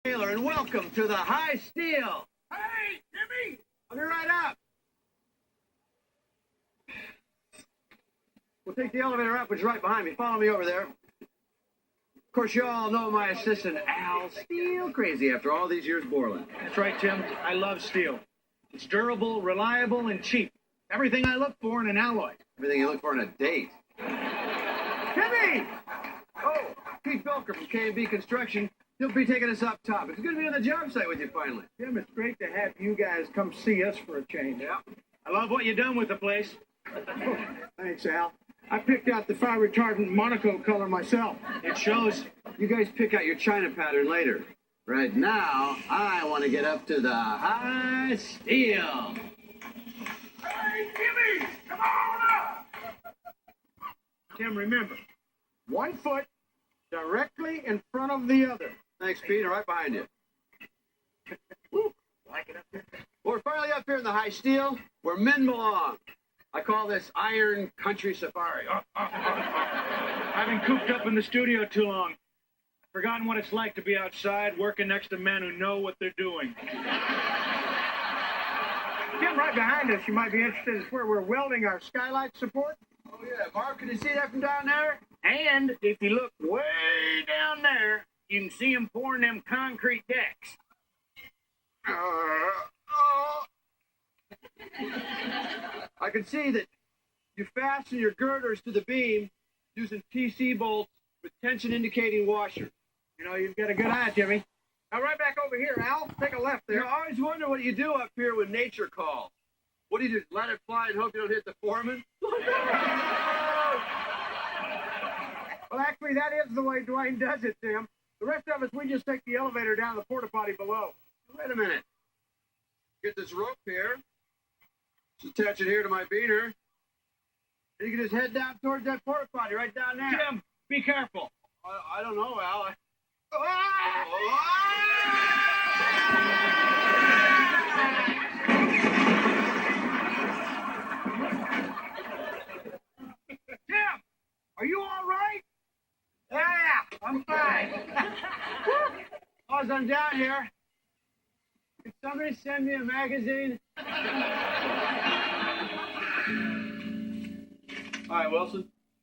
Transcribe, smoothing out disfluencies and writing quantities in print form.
Taylor, and welcome to the High Steel. Hey, Jimmy! I'll be right up. We'll take the elevator up, which is right behind me. Follow me over there. Of course, you all know my assistant, Al. Steel crazy after all these years Borland. That's right, Tim. I love steel. It's durable, reliable, and cheap. Everything I look for in an alloy. Everything you look for in a date. Timmy! Oh, Pete Belker from K&B Construction. He'll be taking us up top. It's good to be on the job site with you finally. Tim, it's great to have you guys come see us for a change. Yeah. I love what you've done with the place. Thanks, Al. I picked out the fire retardant Monaco color myself. It shows. You guys pick out your China pattern later. Right now, I want to get up to the High Steel. Hey, Jimmy! Come on up! Tim, remember, 1 foot directly in front of the other. Thanks, Pete. Right behind you. Woo, like it up there. Well, we're finally up here in the High Steel, where men belong. I call this Iron Country Safari. I've been cooped up in the studio too long. Forgotten what it's like to be outside working next to men who know what they're doing. Tim, right behind us, you might be interested, is where we're welding our skylight support. Oh, yeah. Mark, can you see that from down there? And if you look way down there, you can see them pouring them concrete decks. I can see that you fasten your girders to the beam using PC bolts with tension indicating washers. You know, you've got a good eye, Jimmy. Now, right back over here, Al. Take a left there. I always wonder what you do up here when nature calls. What do you do? Let it fly and hope you don't hit the foreman? Well, actually, that is the way Dwayne does it, Tim. The rest of us, we just take the elevator down to the porta potty below. Wait a minute. Get this rope here. Just attach it here to my beaner. And you can just head down towards that porta potty right down there. Tim, be careful. I don't know, Al. Tim, are you all right? Yeah, I'm fine. As I'm down here, can somebody send me a magazine? All right, Wilson.